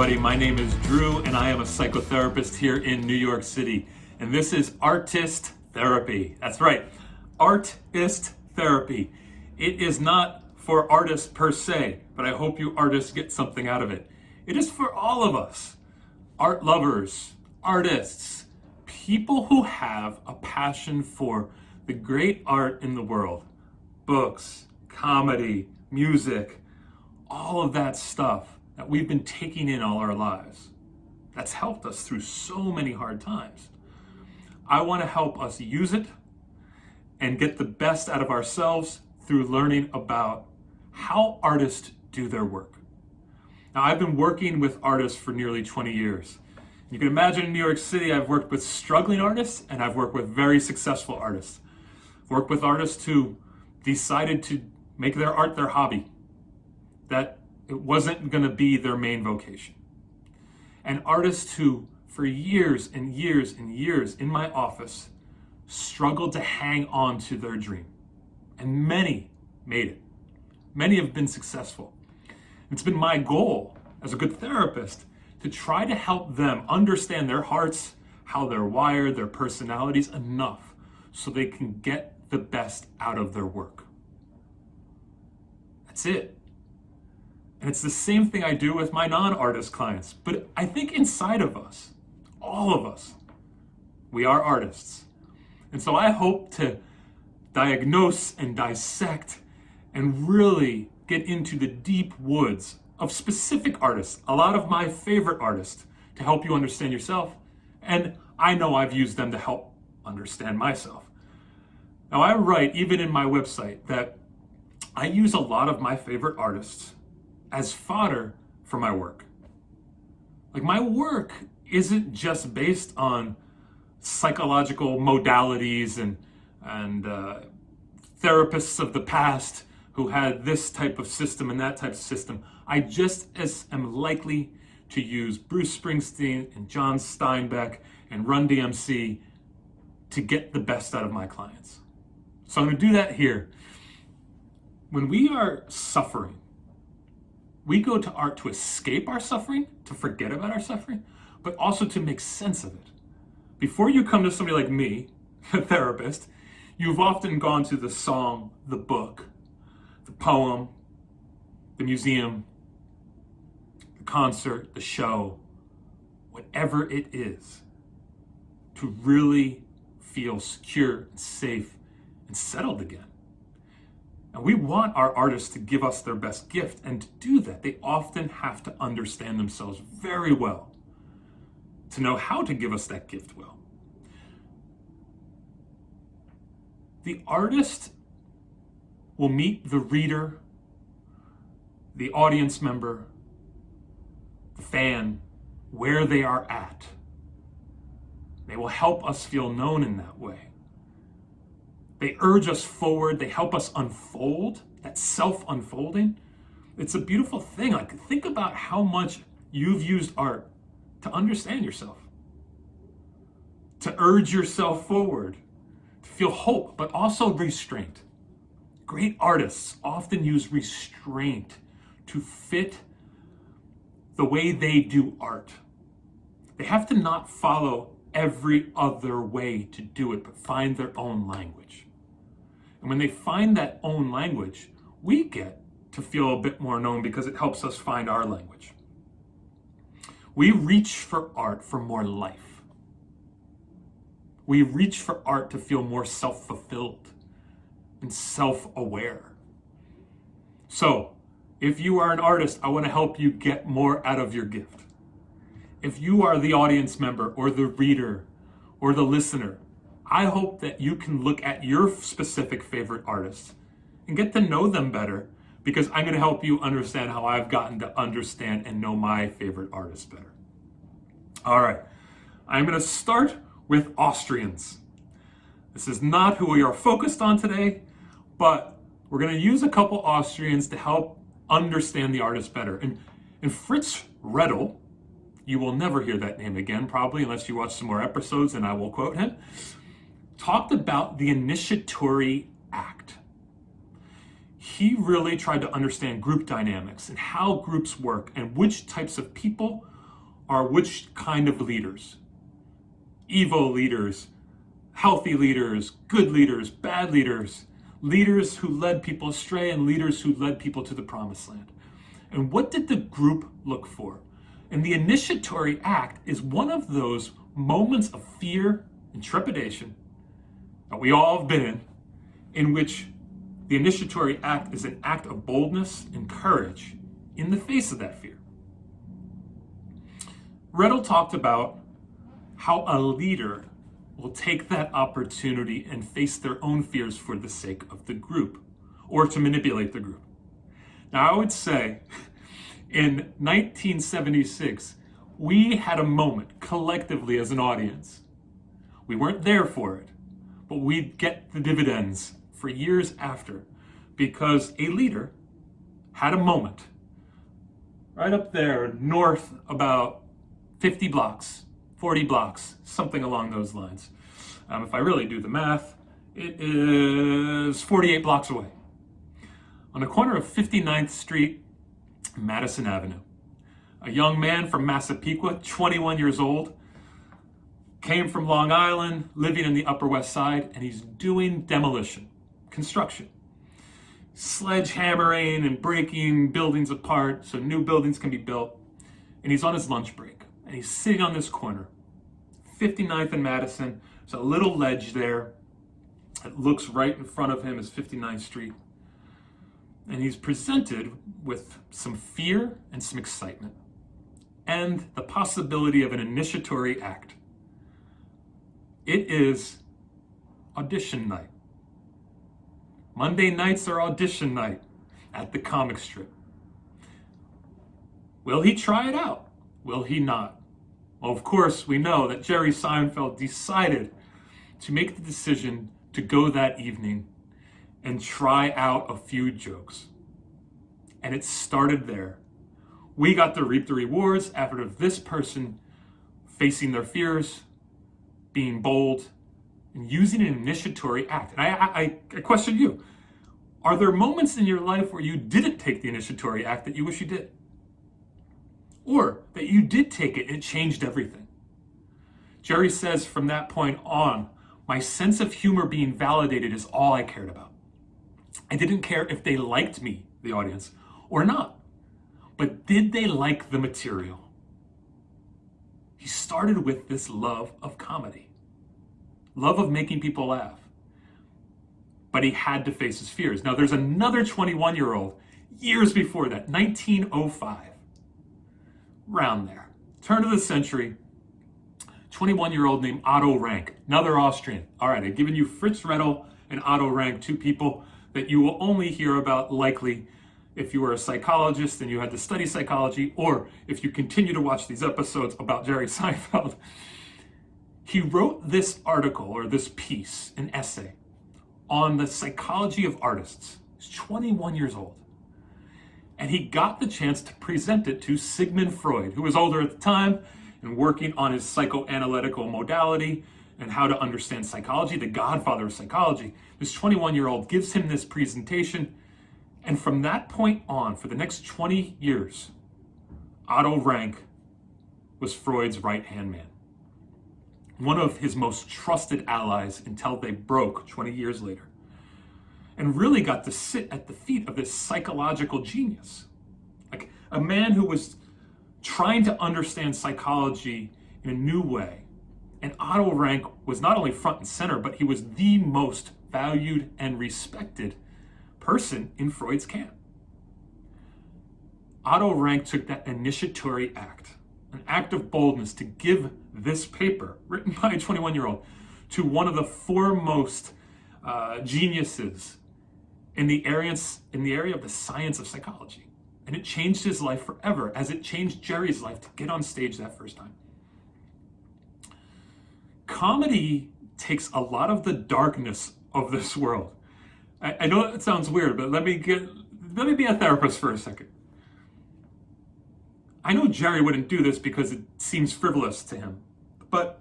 everybody. My name is Drew, and I am a psychotherapist here in New York City. And this is Artist Therapy. That's right, Artist Therapy. It is not for artists per se, but I hope you artists get something out of it. It is for all of us, art lovers, artists, people who have a passion for the great art in the world. Books, comedy, music, all of that stuff that we've been taking in all our lives. That's helped us through so many hard times. I want to help us use it and get the best out of ourselves through learning about how artists do their work. Now, I've been working with artists for nearly 20 years. You can imagine in New York City, I've worked with struggling artists and I've worked with very successful artists. I've worked with artists who decided to make their art their hobby, that it wasn't going to be their main vocation. And artists who, for years and years and years in my office, struggled to hang on to their dream. And many made it. Many have been successful. It's been my goal as a good therapist to try to help them understand their hearts, how they're wired, their personalities enough so they can get the best out of their work. That's it. And it's the same thing I do with my non-artist clients. But I think inside of us, all of us, we are artists. And so I hope to diagnose and dissect and really get into the deep woods of specific artists, a lot of my favorite artists, to help you understand yourself. And I know I've used them to help understand myself. Now, I write, even in my website, that I use a lot of my favorite artists as fodder for my work. Like, my work isn't just based on psychological modalities and therapists of the past who had this type of system and that type of system. I just as am likely to use Bruce Springsteen and John Steinbeck and Run DMC to get the best out of my clients. So I'm going to do that here. When we are suffering, we go to art to escape our suffering, to forget about our suffering, but also to make sense of it. Before you come to somebody like me, a therapist, you've often gone to the song, the book, the poem, the museum, the concert, the show, whatever it is, to really feel secure and safe and settled again. And we want our artists to give us their best gift, and to do that, they often have to understand themselves very well to know how to give us that gift well. The artist will meet the reader, the audience member, the fan, where they are at. They will help us feel known in that way. They urge us forward. They help us unfold, that self-unfolding. It's a beautiful thing. Like, think about how much you've used art to understand yourself, to urge yourself forward, to feel hope, but also restraint. Great artists often use restraint to fit the way they do art. They have to not follow every other way to do it, but find their own language. And when they find that own language, we get to feel a bit more known because it helps us find our language. We reach for art for more life. We reach for art to feel more self-fulfilled and self-aware. So, if you are an artist, I want to help you get more out of your gift. If you are the audience member or the reader or the listener, I hope that you can look at your specific favorite artists and get to know them better, because I'm going to help you understand how I've gotten to understand and know my favorite artists better. All right, I'm going to start with Austrians. This is not who we are focused on today, but we're going to use a couple Austrians to help understand the artist better. And Fritz Redl, you will never hear that name again, probably, unless you watch some more episodes, and I will quote him, talked about the initiatory act. He really tried to understand group dynamics and how groups work and which types of people are which kind of leaders. Evil leaders, healthy leaders, good leaders, bad leaders, leaders who led people astray and leaders who led people to the promised land. And what did the group look for? And the initiatory act is one of those moments of fear and trepidation that we all have been in which the initiatory act is an act of boldness and courage in the face of that fear. Riddle talked about how a leader will take that opportunity and face their own fears for the sake of the group or to manipulate the group. Now, I would say in 1976, we had a moment collectively as an audience. We weren't there for it, but we'd get the dividends for years after because a leader had a moment right up there north about 50 blocks, 40 blocks, something along those lines. If I really do the math, it is 48 blocks away. On the corner of 59th Street, Madison Avenue. A young man from Massapequa, 21 years old, came from Long Island, living in the Upper West Side, and he's doing demolition, construction. Sledgehammering and breaking buildings apart so new buildings can be built. And he's on his lunch break. And he's sitting on this corner, 59th and Madison. There's a little ledge there. It looks right in front of him as 59th Street. And he's presented with some fear and some excitement and the possibility of an initiatory act. It is audition night. Monday nights are audition night at the comic strip. Will he try it out? Will he not? Well, of course, we know that Jerry Seinfeld decided to make the decision to go that evening and try out a few jokes. And it started there. We got to reap the rewards after this person facing their fears, being bold, and using an initiatory act. And I question you, are there moments in your life where you didn't take the initiatory act that you wish you did? Or that you did take it and it changed everything? Jerry says from that point on, my sense of humor being validated is all I cared about. I didn't care if they liked me, the audience, or not. But did they like the material? He started with this love of comedy, love of making people laugh. But he had to face his fears. Now, there's another 21-year-old, years before that, 1905, around there, turn of the century, 21-year-old named Otto Rank, another Austrian. All right, I've given you Fritz Riddle and Otto Rank, two people that you will only hear about likely if you were a psychologist and you had to study psychology, or if you continue to watch these episodes about Jerry Seinfeld. He wrote this article, or this piece, an essay, on the psychology of artists. He's 21 years old. And he got the chance to present it to Sigmund Freud, who was older at the time and working on his psychoanalytical modality and how to understand psychology, the godfather of psychology. This 21-year-old gives him this presentation. And from that point on, for the next 20 years, Otto Rank was Freud's right-hand man. One of his most trusted allies until they broke 20 years later. And really got to sit at the feet of this psychological genius. Like a man who was trying to understand psychology in a new way. And Otto Rank was not only front and center, but he was the most valued and respected person in Freud's camp. Otto Rank took that initiatory act, an act of boldness, to give this paper, written by a 21-year-old, to one of the foremost geniuses in the area of the science of psychology. And it changed his life forever, as it changed Jerry's life to get on stage that first time. Comedy takes a lot of the darkness of this world. I know it sounds weird, but let me be a therapist for a second. I know Jerry wouldn't do this because it seems frivolous to him, but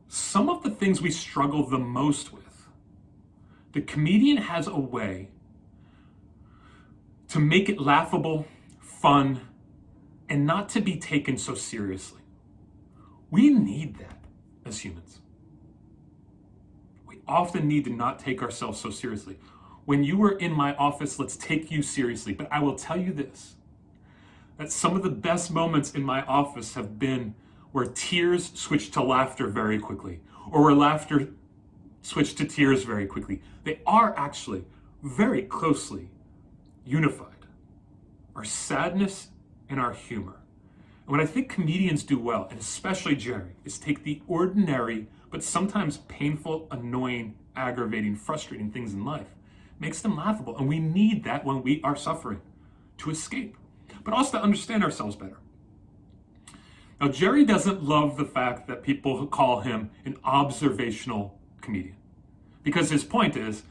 some of the things we struggle the most with, the comedian has a way to make it laughable, fun, and not to be taken so seriously. We need that as humans. We often need to not take ourselves so seriously. When you were in my office, let's take you seriously. But I will tell you this, that some of the best moments in my office have been where tears switch to laughter very quickly, or where laughter switched to tears very quickly. They are actually very closely unified. Our sadness and our humor. And what I think comedians do well, and especially Jerry, is take the ordinary, but sometimes painful, annoying, aggravating, frustrating things in life, makes them laughable. And we need that when we are suffering to escape, but also to understand ourselves better. Now, Jerry doesn't love the fact that people call him an observational comedian, because his point is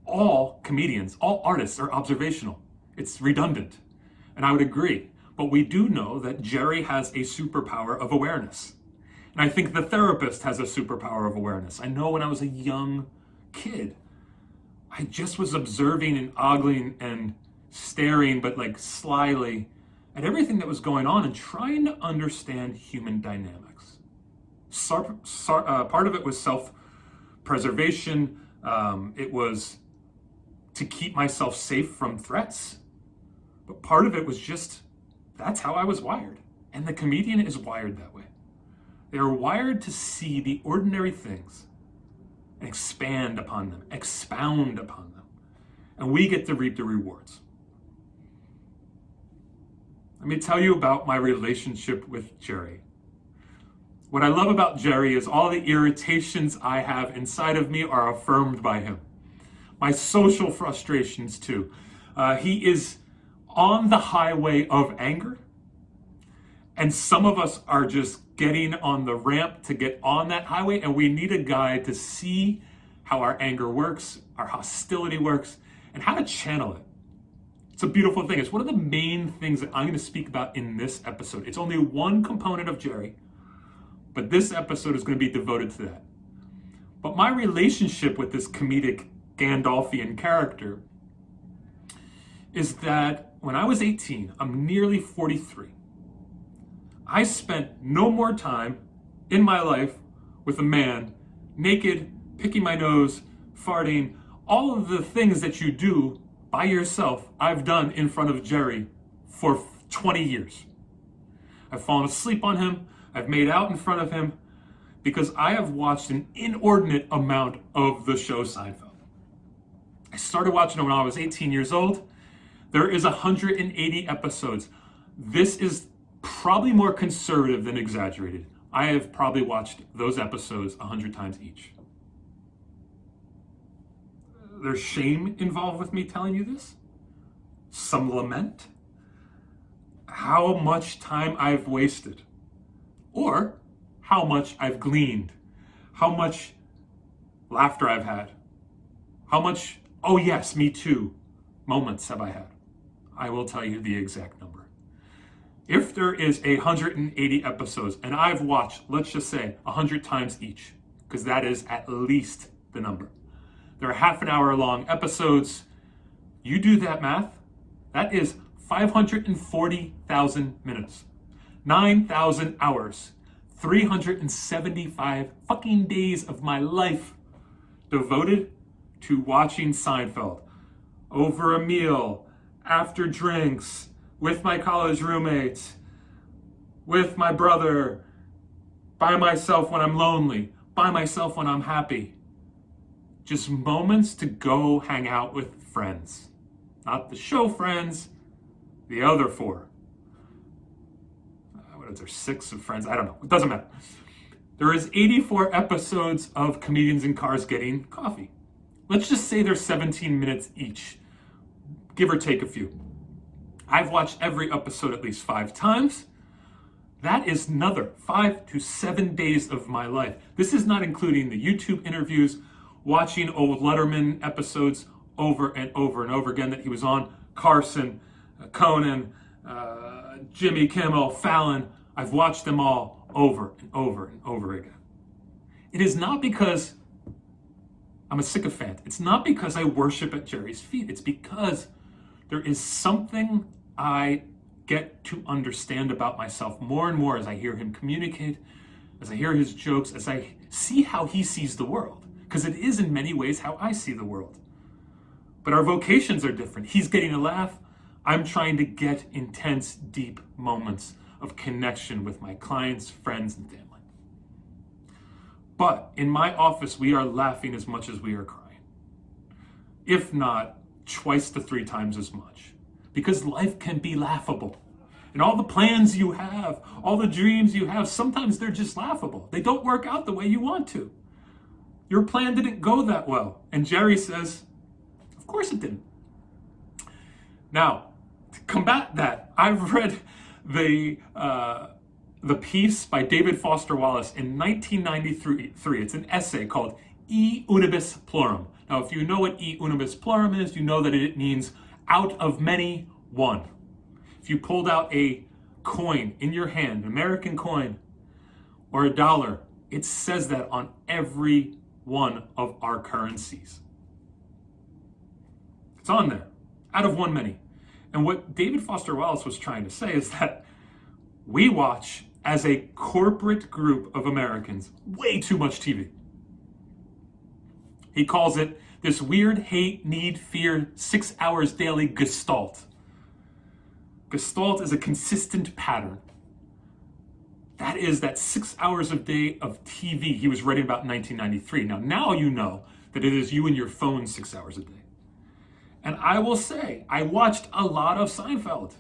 all comedians, all artists are observational. It's redundant. And I would agree. But we do know that Jerry has a superpower of awareness. And I think the therapist has a superpower of awareness. I know when I was a young kid, I just was observing and ogling and staring, but like slyly, at everything that was going on and trying to understand human dynamics. Part of it was self-preservation. It was to keep myself safe from threats. But part of it was just, that's how I was wired. And the comedian is wired that way. They are wired to see the ordinary things and expand upon them, expound upon them. And we get to reap the rewards. Let me tell you about my relationship with Jerry. What I love about Jerry is all the irritations I have inside of me are affirmed by him. My social frustrations too. He is on the highway of anger, and some of us are just getting on the ramp to get on that highway, and we need a guide to see how our anger works, our hostility works, and how to channel it. It's a beautiful thing. It's one of the main things that I'm going to speak about in this episode. It's only one component of Jerry, but this episode is going to be devoted to that. But my relationship with this comedic Gandalfian character is that when I was 18, I'm nearly 43. I spent no more time in my life with a man, naked, picking my nose, farting, all of the things that you do by yourself, I've done in front of Jerry for 20 years. I've fallen asleep on him, I've made out in front of him, because I have watched an inordinate amount of the show Seinfeld. I started watching it when I was 18 years old. There is 180 episodes. This is probably more conservative than exaggerated. I have probably watched those episodes 100 times each. There's shame involved with me telling you this. Some lament. How much time I've wasted. Or how much I've gleaned. How much laughter I've had. How much, oh yes, me too, moments have I had. I will tell you the exact number. If there is 180 episodes and I've watched, let's just say 100 times each, because that is at least the number. There are half an hour long episodes. You do that math, that is 540,000 minutes, 9,000 hours, 375 fucking days of my life devoted to watching Seinfeld over a meal, after drinks, with my college roommates, with my brother, by myself when I'm lonely, by myself when I'm happy. Just moments to go hang out with friends. Not the show friends, the other four. What is there, 6 of friends? I don't know, it doesn't matter. There is 84 episodes of Comedians in Cars Getting Coffee. Let's just say they're 17 minutes each, give or take a few. I've watched every episode at least 5 times. That is another 5 to 7 days of my life. This is not including the YouTube interviews, watching old Letterman episodes over and over and over again that he was on, Carson, Conan, Jimmy Kimmel, Fallon. I've watched them all over and over and over again. It is not because I'm a sycophant. It's not because I worship at Jerry's feet. It's because there is something I get to understand about myself more and more as I hear him communicate, as I hear his jokes, as I see how he sees the world. Because it is in many ways how I see the world. But our vocations are different. He's getting a laugh. I'm trying to get intense, deep moments of connection with my clients, friends, and family. But in my office, we are laughing as much as we are crying. If not, twice to 3 times as much. Because life can be laughable. And all the plans you have, all the dreams you have, sometimes they're just laughable. They don't work out the way you want to. Your plan didn't go that well. And Jerry says, of course it didn't. Now, to combat that, I've read the piece by David Foster Wallace in 1993. It's an essay called E Unibus Plurum. Now, if you know what E Unibus Plurum is, you know that it means out of many, one. If you pulled out a coin in your hand, an American coin, or a dollar, it says that on every one of our currencies. It's on there, out of one many. And what David Foster Wallace was trying to say is that we watch, as a corporate group of Americans, way too much TV. He calls it this weird hate, need, fear, 6 hours daily gestalt. Gestalt is a consistent pattern. That is that 6 hours a day of TV he was writing about in 1993. Now you know that it is you and your phone 6 hours a day. And I will say, I watched a lot of Seinfeld,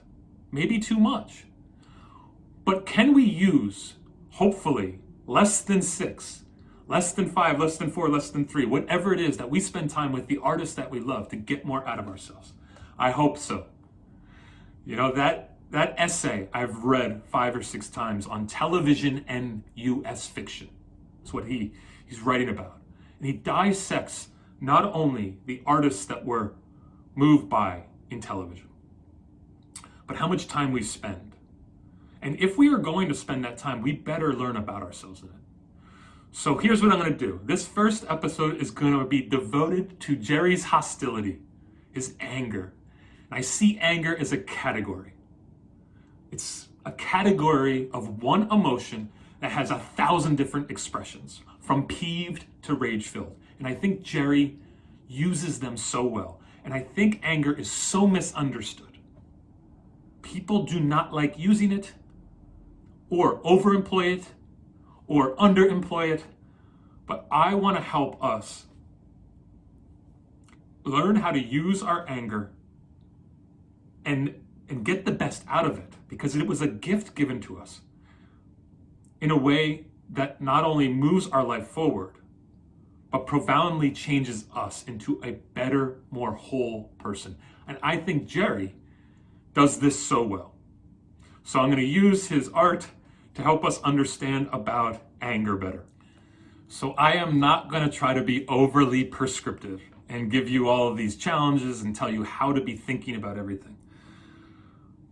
maybe too much. But can we use, hopefully, less than 6, less than 5, less than 4, less than 3, whatever it is that we spend time with the artists that we love to get more out of ourselves? I hope so. You know, that essay I've read 5 or 6 times on television and US fiction. That's what he's writing about. And he dissects not only the artists that we're moved by in television, but how much time we spend. And if we are going to spend that time, we better learn about ourselves in it. So here's what I'm going to do. This first episode is going to be devoted to Jerry's hostility, his anger. And I see anger as a category. It's a category of one emotion that has 1,000 different expressions, from peeved to rage-filled. And I think Jerry uses them so well. And I think anger is so misunderstood. People do not like using it, or overemploy it, or underemploy it. But I want to help us learn how to use our anger and get the best out of it, because it was a gift given to us in a way that not only moves our life forward, but profoundly changes us into a better, more whole person. And I think Jerry does this so well. So I'm going to use his art to help us understand about anger better. So I am not going to try to be overly prescriptive and give you all of these challenges and tell you how to be thinking about everything.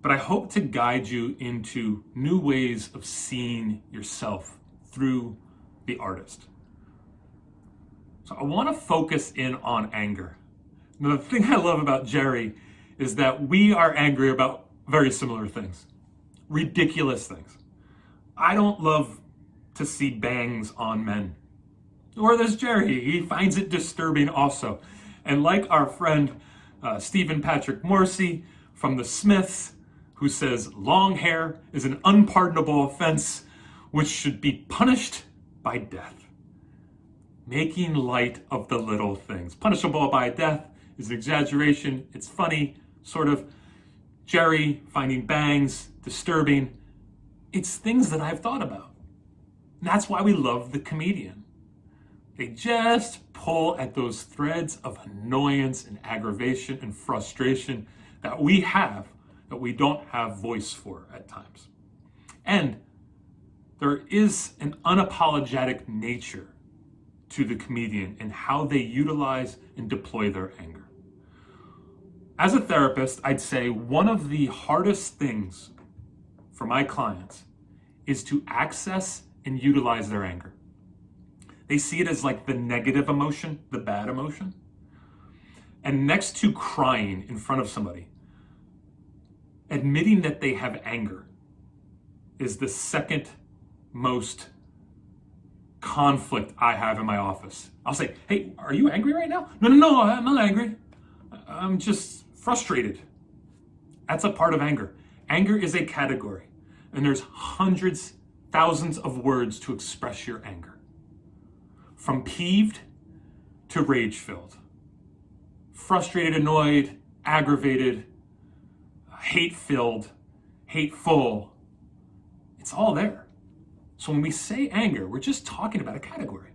But I hope to guide you into new ways of seeing yourself through the artist. So I want to focus in on anger. Now, the thing I love about Jerry is that we are angry about very similar things, ridiculous things. I don't love to see bangs on men. Or there's Jerry, he finds it disturbing also. And like our friend Stephen Patrick Morrissey from the Smiths, who says long hair is an unpardonable offense which should be punished by death. Making light of the little things. Punishable by death is an exaggeration. It's funny, sort of. Jerry finding bangs disturbing. It's things that I've thought about. And that's why we love the comedian. They just pull at those threads of annoyance and aggravation and frustration that we have, that we don't have voice for at times. And there is an unapologetic nature to the comedian and how they utilize and deploy their anger. As a therapist, I'd say one of the hardest things for my clients is to access and utilize their anger. They see it as like the negative emotion, the bad emotion. And next to crying in front of somebody, admitting that they have anger is the second most conflict I have in my office. I'll say, hey, are you angry right now? No, I'm not angry. I'm just frustrated. That's a part of anger. Anger is a category, and there's hundreds, thousands of words to express your anger. From peeved to rage-filled. Frustrated, annoyed, aggravated, hate-filled, hateful. It's all there. So when we say anger, we're just talking about a category.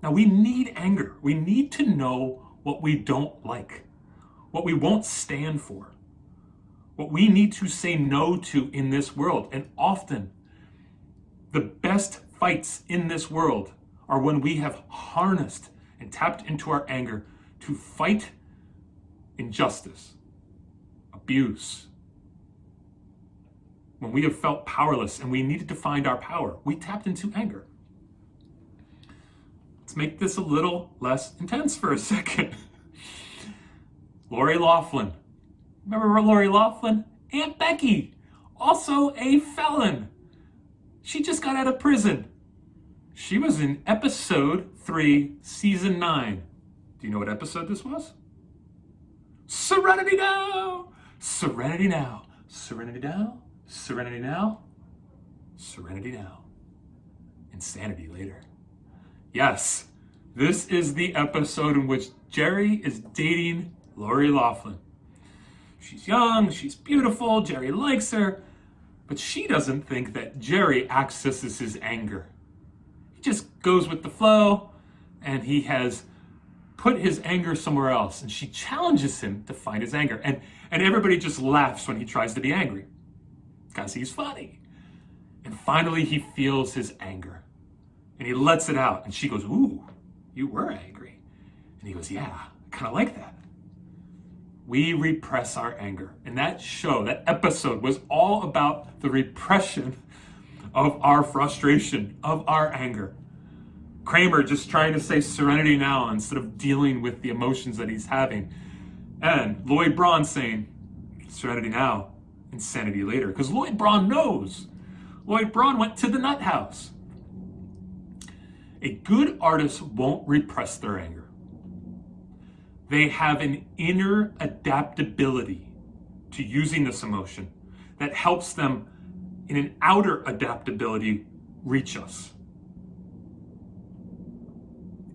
Now we need anger. We need to know what we don't like, what we won't stand for, what we need to say no to in this world. And often, the best fights in this world are when we have harnessed and tapped into our anger to fight injustice, abuse. When we have felt powerless and we needed to find our power, we tapped into anger. Let's make this a little less intense for a second. Lori Loughlin. Remember Lori Loughlin? Aunt Becky, also a felon. She just got out of prison. She was in episode 3, season 9. Do you know what episode this was? Serenity now! Serenity now. Serenity now. Serenity now. Serenity now. Insanity later. Yes, this is the episode in which Jerry is dating Lori Loughlin. She's young, she's beautiful, Jerry likes her, but she doesn't think that Jerry accesses his anger. He just goes with the flow, and he has put his anger somewhere else, and she challenges him to find his anger. And everybody just laughs when he tries to be angry, because he's funny. And finally he feels his anger, and he lets it out, and she goes, ooh, you were angry. And he goes, yeah, I kind of like that. We repress our anger. And that show, that episode was all about the repression of our frustration, of our anger. Kramer just trying to say serenity now instead of dealing with the emotions that he's having. And Lloyd Braun saying serenity now, insanity later. Because Lloyd Braun knows. Lloyd Braun went to the nut house. A good artist won't repress their anger. They have an inner adaptability to using this emotion that helps them in an outer adaptability reach us.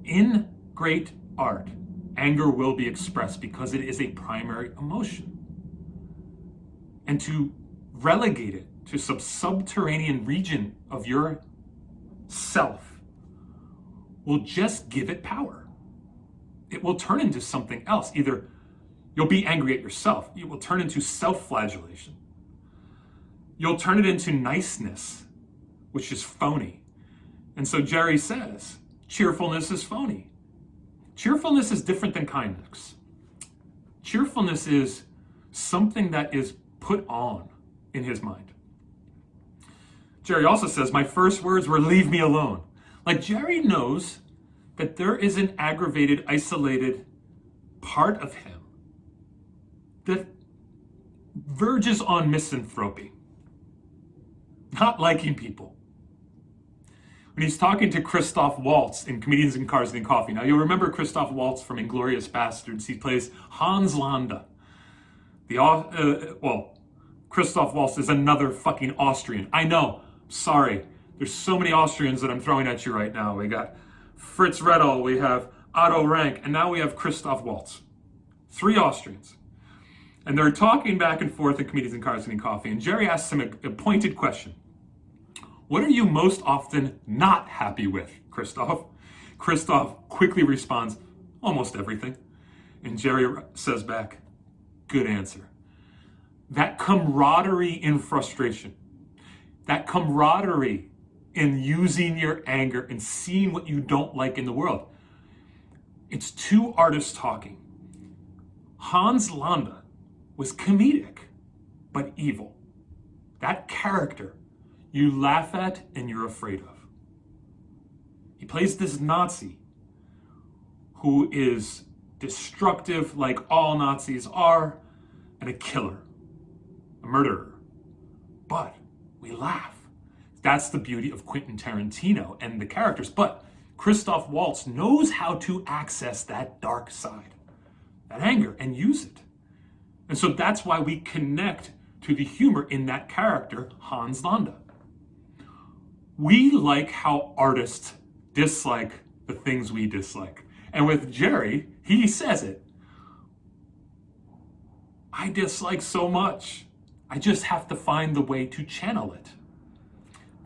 In great art, anger will be expressed because it is a primary emotion. And to relegate it to some subterranean region of your self will just give it power. It will turn into something else. Either you'll be angry at yourself, it will turn into self-flagellation. You'll turn it into niceness, which is phony. And so Jerry says, cheerfulness is phony. Cheerfulness is different than kindness. Cheerfulness is something that is put on in his mind. Jerry also says, my first words were, leave me alone. Like Jerry knows that there is an aggravated, isolated part of him that verges on misanthropy, not liking people. When he's talking to Christoph Waltz in Comedians in Cars and Coffee. Now, you'll remember Christoph Waltz from Inglourious Bastards. He plays Hans Landa. Christoph Waltz is another fucking Austrian. I know, sorry. There's so many Austrians that I'm throwing at you right now. We got Fritz Redl, we have Otto Rank, and now we have Christoph Waltz. 3 Austrians. And they're talking back and forth in Comedians in Cars and Coffee, and Jerry asks him a pointed question. What are you most often not happy with, Christoph? Christoph quickly responds, almost everything. And Jerry says back, good answer. That camaraderie in frustration, that camaraderie in using your anger and seeing what you don't like in the world. It's 2 artists talking. Hans Landa was comedic, but evil. That character you laugh at and you're afraid of. He plays this Nazi who is destructive like all Nazis are, and a killer. a murderer. But we laugh. That's the beauty of Quentin Tarantino and the characters. But Christoph Waltz knows how to access that dark side, that anger, and use it. And so that's why we connect to the humor in that character, Hans Landa. We like how artists dislike the things we dislike. And with Jerry, he says it. I dislike so much. I just have to find the way to channel it.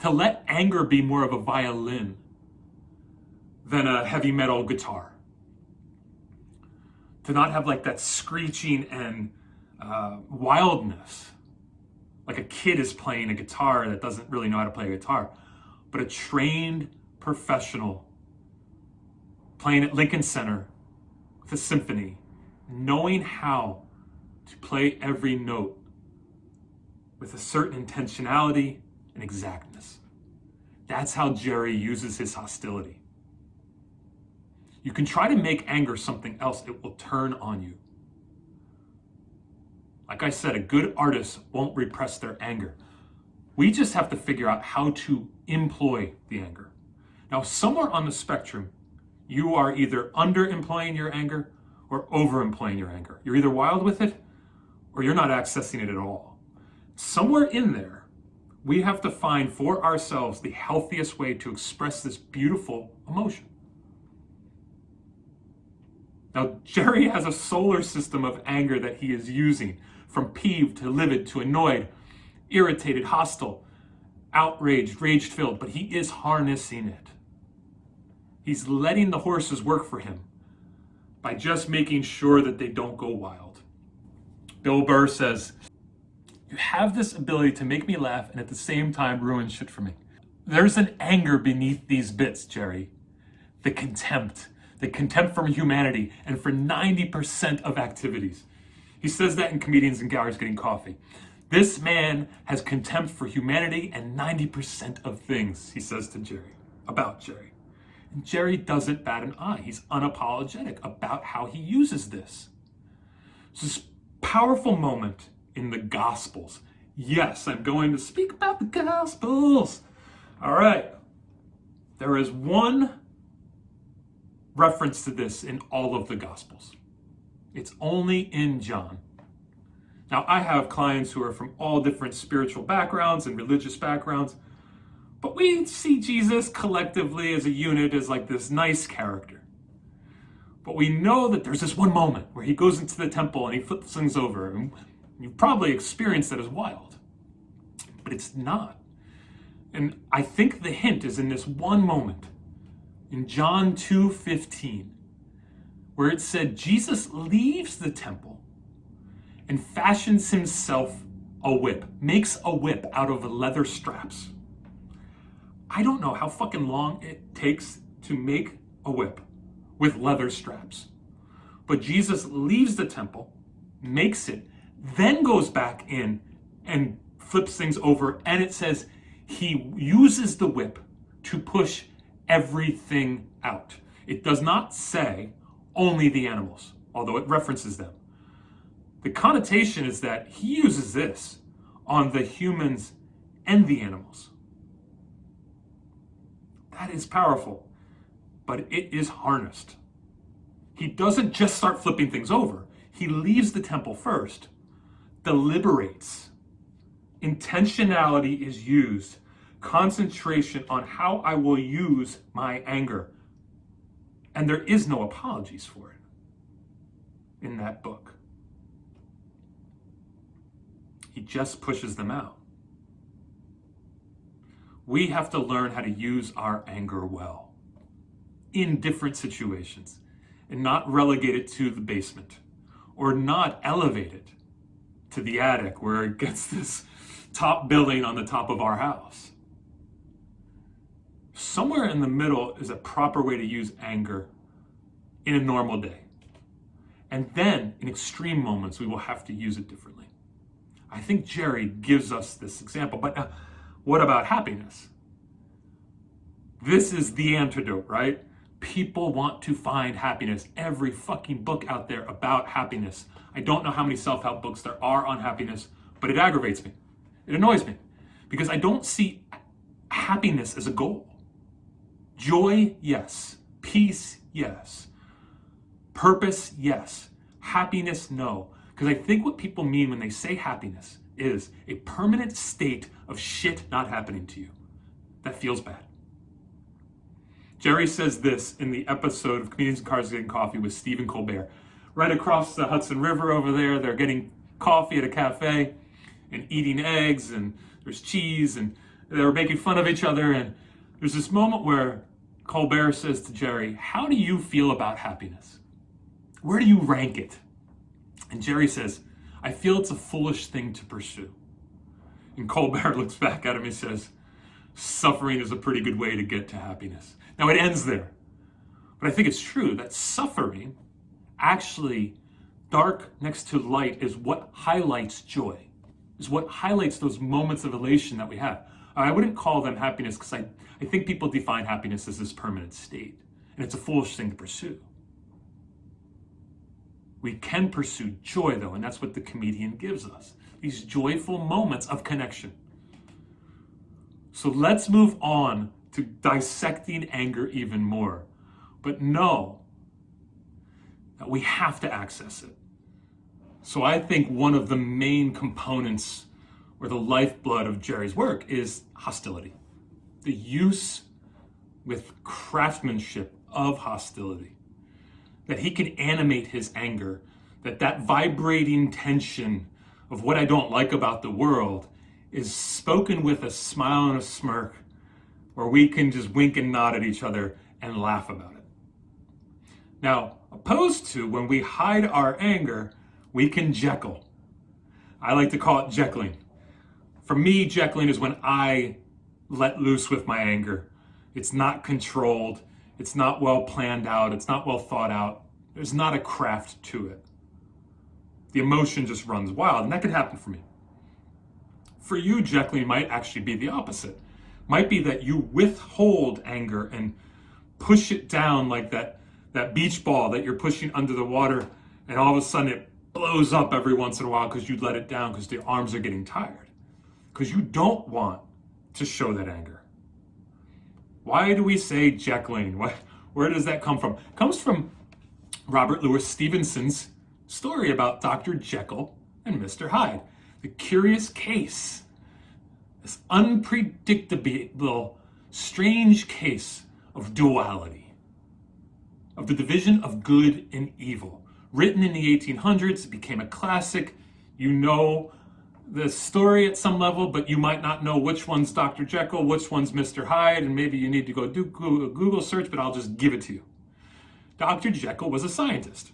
To let anger be more of a violin than a heavy metal guitar. To not have like that screeching and wildness. Like a kid is playing a guitar that doesn't really know how to play a guitar. But a trained professional playing at Lincoln Center with a symphony, knowing how to play every note with a certain intentionality and exactness. That's how Jerry uses his hostility. You can try to make anger something else, it will turn on you. Like I said, a good artist won't repress their anger. We just have to figure out how to employ the anger. Now, somewhere on the spectrum, you are either under-employing your anger or over-employing your anger. You're either wild with it or you're not accessing it at all. Somewhere in there, we have to find for ourselves the healthiest way to express this beautiful emotion. Now, Jerry has a solar system of anger that he is using, from peeved to livid to annoyed, irritated, hostile, outraged, rage-filled, but he is harnessing it. He's letting the horses work for him by just making sure that they don't go wild. Bill Burr says, "You have this ability to make me laugh and at the same time ruin shit for me." There's an anger beneath these bits, Jerry. The contempt for humanity and for 90% of activities. He says that in Comedians and Galleries Getting Coffee. This man has contempt for humanity and 90% of things, he says to Jerry, about Jerry. And Jerry doesn't bat an eye. He's unapologetic about how he uses this. It's this powerful moment in the Gospels. Yes, I'm going to speak about the Gospels. All right. There is one reference to this in all of the Gospels. It's only in John. Now, I have clients who are from all different spiritual backgrounds and religious backgrounds, but we see Jesus collectively as a unit as like this nice character. But we know that there's this one moment where he goes into the temple and he flips things over, and you've probably experienced that as wild, but it's not. And I think the hint is in this one moment in John 2:15, where it said Jesus leaves the temple and fashions himself a whip, makes a whip out of leather straps. I don't know how fucking long it takes to make a whip with leather straps. But Jesus leaves the temple, makes it, then goes back in and flips things over, and it says he uses the whip to push everything out. It does not say only the animals, although it references them. The connotation is that he uses this on the humans and the animals. That is powerful, but it is harnessed. He doesn't just start flipping things over. He leaves the temple first, deliberates. Intentionality is used. Concentration on how I will use my anger. And there is no apologies for it in that book. He just pushes them out. We have to learn how to use our anger well in different situations and not relegate it to the basement or not elevate it to the attic where it gets this top billing on the top of our house. Somewhere in the middle is a proper way to use anger in a normal day. And then in extreme moments, we will have to use it differently. I think Jerry gives us this example, but what about happiness? This is the antidote, right? People want to find happiness. Every fucking book out there about happiness. I don't know how many self-help books there are on happiness, but but it aggravates me. It annoys me because I don't see happiness as a goal. Joy, yes. Peace, yes. Purpose, yes. Happiness, no. Because I think what people mean when they say happiness is a permanent state of shit not happening to you. That feels bad. Jerry says this in the episode of Comedians and Cars Getting Coffee with Stephen Colbert. Right across the Hudson River over there, they're getting coffee at a cafe and eating eggs, and there's cheese, and they were making fun of each other. And there's this moment where Colbert says to Jerry, how do you feel about happiness? Where do you rank it? And Jerry says, I feel it's a foolish thing to pursue. And Colbert looks back at him and says, suffering is a pretty good way to get to happiness. Now it ends there. But I think it's true that suffering, actually dark next to light, is what highlights joy, is what highlights those moments of elation that we have. I wouldn't call them happiness because I think people define happiness as this permanent state. And it's a foolish thing to pursue. We can pursue joy, though, and that's what the comedian gives us. These joyful moments of connection. So let's move on to dissecting anger even more. But know that we have to access it. So I think one of the main components or the lifeblood of Jerry's work is hostility. The use with craftsmanship of hostility. That he can animate his anger, that vibrating tension of what I don't like about the world is spoken with a smile and a smirk, where we can just wink and nod at each other and laugh about it. Now, opposed to when we hide our anger, we can Jekyll. I like to call it Jekylling. For me, Jekylling is when I let loose with my anger. It's not controlled. It's not well planned out. It's not well thought out. There's not a craft to it. The emotion just runs wild, and that can happen for me. For you, Jekylling might actually be the opposite. Might be that you withhold anger and push it down like that beach ball that you're pushing under the water, and all of a sudden it blows up every once in a while because you let it down because the arms are getting tired. Because you don't want to show that anger. Why do we say Jekylling? Where does that come from? It comes from Robert Louis Stevenson's story about Dr. Jekyll and Mr. Hyde. The curious case, this unpredictable, strange case of duality, of the division of good and evil. Written in the 1800s, it became a classic. You know the story at some level, but you might not know which one's Dr. Jekyll, which one's Mr. Hyde, and maybe you need to go do a Google search, but I'll just give it to you. Dr. Jekyll was a scientist.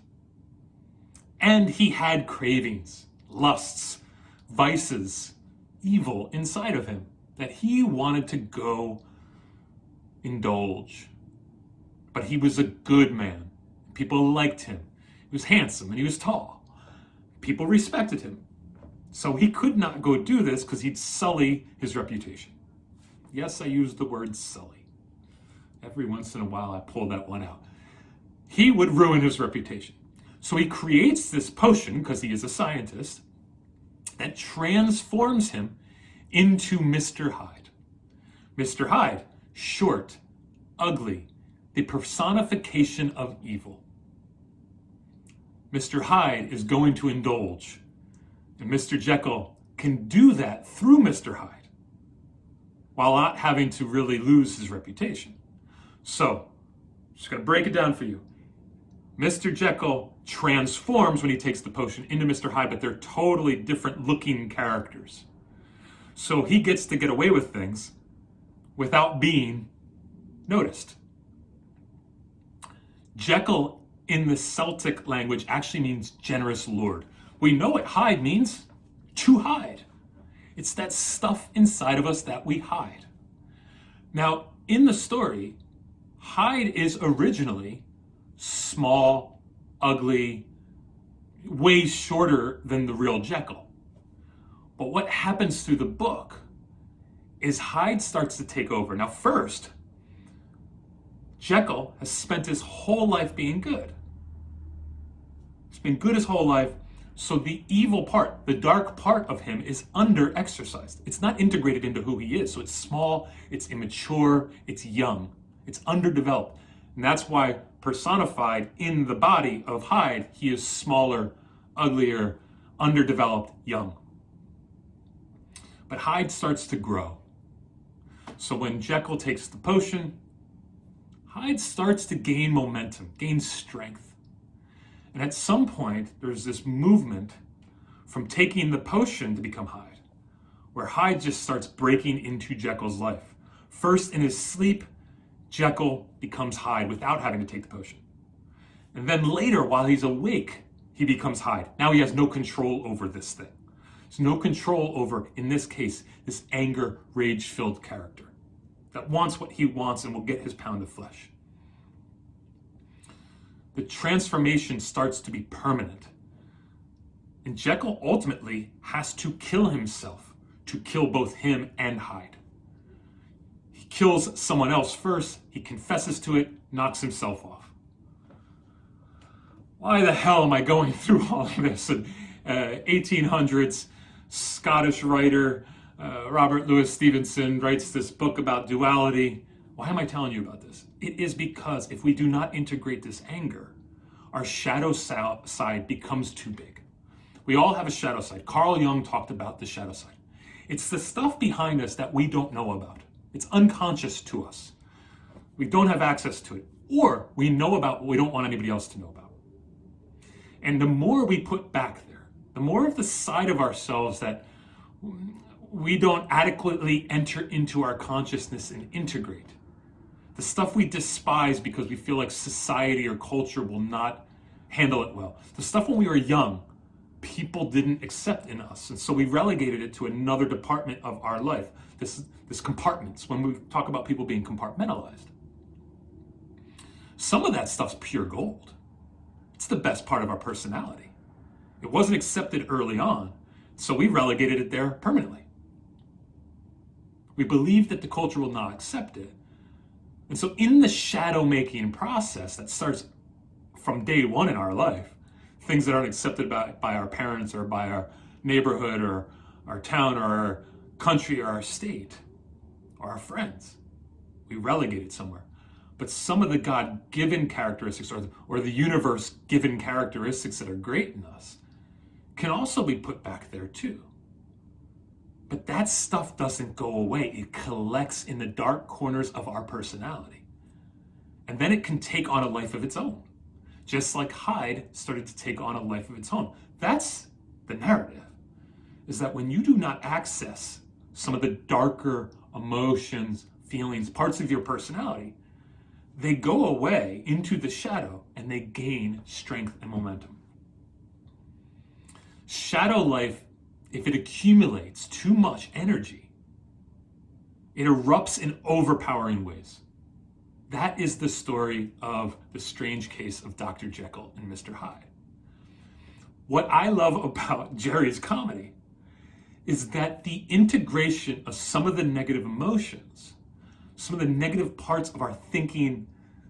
And he had cravings, lusts, vices, evil inside of him that he wanted to go indulge. But he was a good man. People liked him. He was handsome and he was tall. People respected him. So he could not go do this because he'd sully his reputation. Yes, I use the word sully. Every once in a while I pull that one out. He would ruin his reputation. So he creates this potion, because he is a scientist, that transforms him into Mr. Hyde. Mr. Hyde, short, ugly, the personification of evil. Mr. Hyde is going to indulge, and Mr. Jekyll can do that through Mr. Hyde while not having to really lose his reputation. So, just going to break it down for you. Mr. Jekyll transforms when he takes the potion into Mr. Hyde, but they're totally different looking characters. So he gets to get away with things without being noticed. Jekyll in the Celtic language actually means generous lord. We know what Hyde means, to hide. It's that stuff inside of us that we hide. Now, in the story, Hyde is originally small, ugly, way shorter than the real Jekyll. But what happens through the book is Hyde starts to take over. Now first, Jekyll has spent his whole life being good. He's been good his whole life, So the evil part, the dark part of him is under-exercised. It's not integrated into who he is. So it's small, it's immature, it's young, it's underdeveloped. And that's why personified in the body of Hyde, he is smaller, uglier, underdeveloped, young. But Hyde starts to grow. So when Jekyll takes the potion, Hyde starts to gain momentum, gain strength. And at some point, there's this movement from taking the potion to become Hyde, where Hyde just starts breaking into Jekyll's life. First, in his sleep, Jekyll becomes Hyde without having to take the potion. And then later, while he's awake, he becomes Hyde. Now he has no control over this thing. There's no control over, in this case, this anger, rage-filled character that wants what he wants and will get his pound of flesh. The transformation starts to be permanent. And Jekyll ultimately has to kill himself to kill both him and Hyde. He kills someone else first, he confesses to it, knocks himself off. Why the hell am I going through all of this? 1800s, Scottish writer Robert Louis Stevenson writes this book about duality. Why am I telling you about this? It is because if we do not integrate this anger, our shadow side becomes too big. We all have a shadow side. Carl Jung talked about the shadow side. It's the stuff behind us that we don't know about. It's unconscious to us. We don't have access to it. Or we know about what we don't want anybody else to know about. And the more we put back there, the more of the side of ourselves that we don't adequately enter into our consciousness and integrate, the stuff we despise because we feel like society or culture will not handle it well, the stuff when we were young, people didn't accept in us. And so we relegated it to another department of our life, this compartments, when we talk about people being compartmentalized. Some of that stuff's pure gold. It's the best part of our personality. It wasn't accepted early on, so we relegated it there permanently. We believe that the culture will not accept it. And so in the shadow making process that starts from day one in our life, things that aren't accepted by our parents or by our neighborhood or our town or our country or our state or our friends, we relegate it somewhere. But some of the God-given characteristics or the universe-given characteristics that are great in us can also be put back there too. But that stuff doesn't go away. It collects in the dark corners of our personality. And then it can take on a life of its own. Just like Hyde started to take on a life of its own. That's the narrative, is that when you do not access some of the darker emotions, feelings, parts of your personality, they go away into the shadow and they gain strength and momentum. Shadow life, if it accumulates too much energy, it erupts in overpowering ways. That is the story of the strange case of Dr. Jekyll and Mr. Hyde. What I love about Jerry's comedy is that the integration of some of the negative emotions, some of the negative parts of our thinking,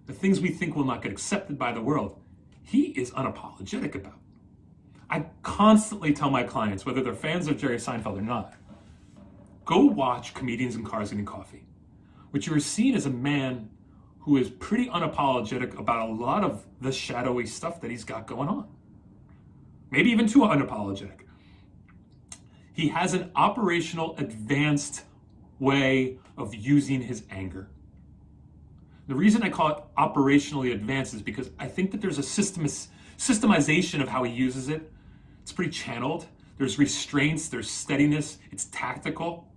the things we think will not get accepted by the world, he is unapologetic about. I constantly tell my clients, whether they're fans of Jerry Seinfeld or not, go watch Comedians in Cars Getting Coffee. What you are seeing is a man who is pretty unapologetic about a lot of the shadowy stuff that he's got going on. Maybe even too unapologetic. He has an operational, advanced way of using his anger. The reason I call it operationally advanced is because I think that there's a systemization of how he uses it. It's pretty channeled. There's restraints, there's steadiness, it's tactical.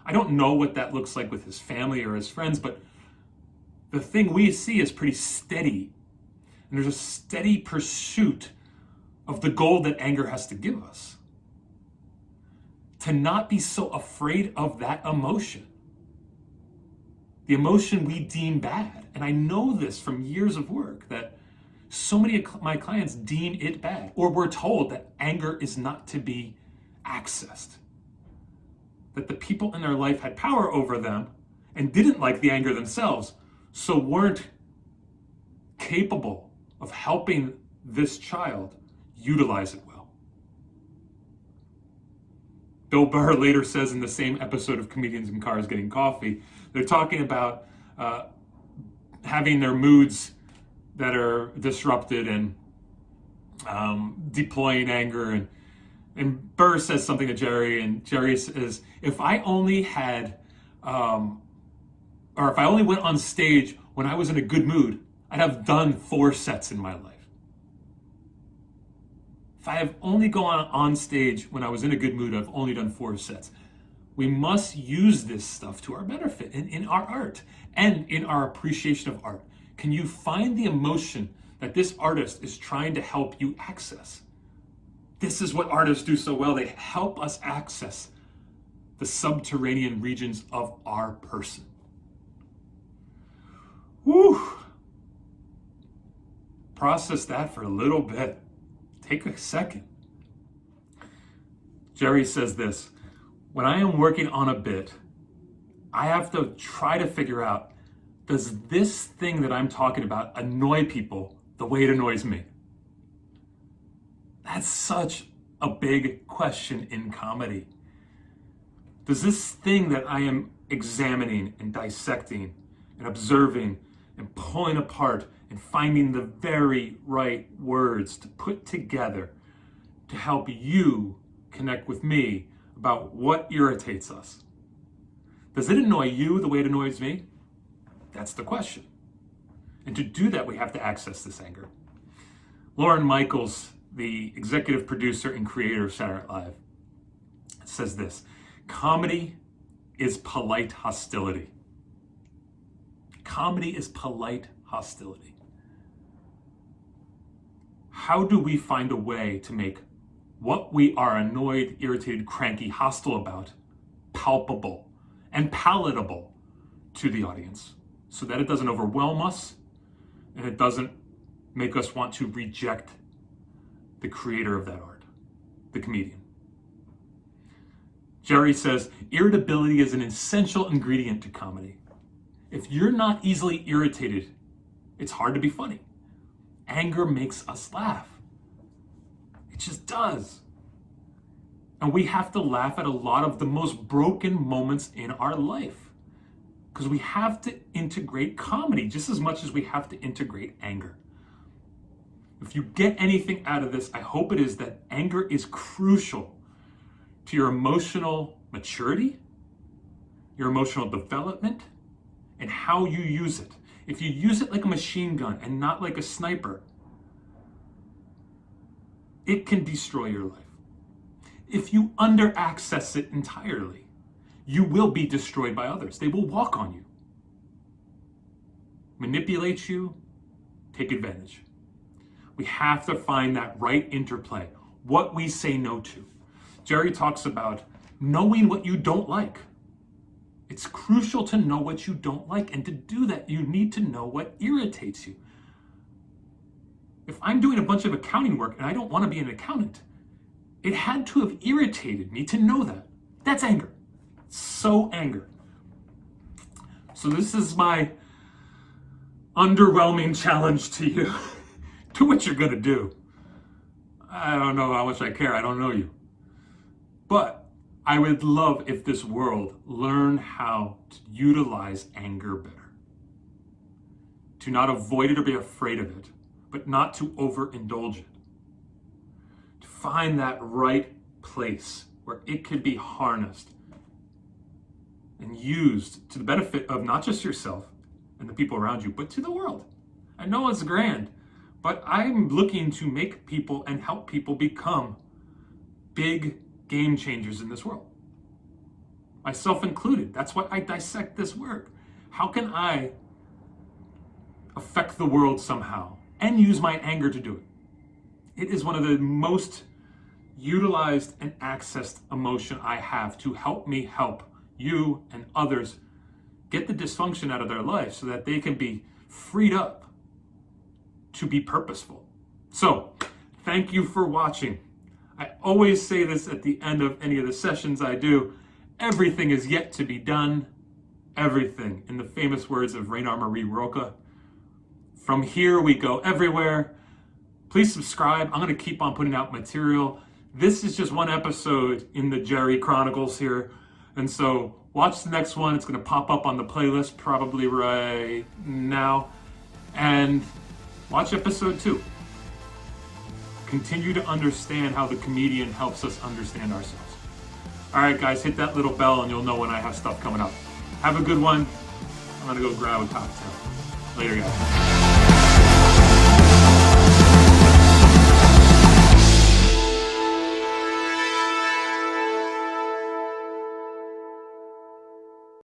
I don't know what that looks like with his family or his friends, but the thing we see is pretty steady. And there's a steady pursuit of the goal that anger has to give us. To not be so afraid of that emotion. The emotion we deem bad. And I know this from years of work, that so many of my clients deem it bad, or we're told that anger is not to be accessed. That the people in their life had power over them and didn't like the anger themselves, so weren't capable of helping this child utilize it well. Bill Burr later says in the same episode of Comedians in Cars Getting Coffee, they're talking about having their moods that are disrupted and deploying anger. And Burr says something to Jerry, and Jerry says, if I only had, or if I only went on stage when I was in a good mood, I'd have done 4 sets in my life. If I have only gone on stage when I was in a good mood, I've only done 4 sets. We must use this stuff to our benefit in our art and in our appreciation of art. Can you find the emotion that this artist is trying to help you access? This is what artists do so well. They help us access the subterranean regions of our person. Woo! Process that for a little bit. Take a second. Jerry says this, when I am working on a bit, I have to try to figure out, does this thing that I'm talking about annoy people the way it annoys me? That's such a big question in comedy. Does this thing that I am examining and dissecting and observing and pulling apart and finding the very right words to put together to help you connect with me about what irritates us, does it annoy you the way it annoys me? That's the question. And to do that, we have to access this anger. Lorne Michaels, the executive producer and creator of Saturday Night Live, says this, comedy is polite hostility. Comedy is polite hostility. How do we find a way to make what we are annoyed, irritated, cranky, hostile about palpable and palatable to the audience so that it doesn't overwhelm us and it doesn't make us want to reject the creator of that art, the comedian? Jerry says, irritability is an essential ingredient to comedy. If you're not easily irritated, it's hard to be funny. Anger makes us laugh. It just does. And we have to laugh at a lot of the most broken moments in our life because we have to integrate comedy just as much as we have to integrate anger. If you get anything out of this, I hope it is that anger is crucial to your emotional maturity, your emotional development, and how you use it. If you use it like a machine gun and not like a sniper, it can destroy your life. If you under-access it entirely, you will be destroyed by others. They will walk on you, manipulate you, take advantage. We have to find that right interplay, what we say no to. Jerry talks about knowing what you don't like. It's crucial to know what you don't like, and to do that, you need to know what irritates you. If I'm doing a bunch of accounting work and I don't want to be an accountant, it had to have irritated me to know that. That's anger. So anger. So this is my underwhelming challenge to you. Do what you're going to do. I don't know how much I care. I don't know you. But I would love if this world learned how to utilize anger better. To not avoid it or be afraid of it, but not to overindulge it. To find that right place where it could be harnessed and used to the benefit of not just yourself and the people around you, but to the world. I know it's grand, but I'm looking to make people and help people become big game changers in this world. Myself included. That's why I dissect this work. How can I affect the world somehow and use my anger to do it? It is one of the most utilized and accessed emotion I have to help me help you and others get the dysfunction out of their life so that they can be freed up to be purposeful. So, thank you for watching. I always say this at the end of any of the sessions I do. Everything is yet to be done. Everything. In the famous words of Rainer Maria Rilke. From here we go everywhere. Please subscribe. I'm going to keep on putting out material. this is just one episode in the Jerry Chronicles here. And so watch the next one. It's going to pop up on the playlist probably right now. And watch episode 2. Continue to understand how the comedian helps us understand ourselves. All right, guys, hit that little bell and you'll know when I have stuff coming up. Have a good one. I'm going to go grab a cocktail. Later, guys.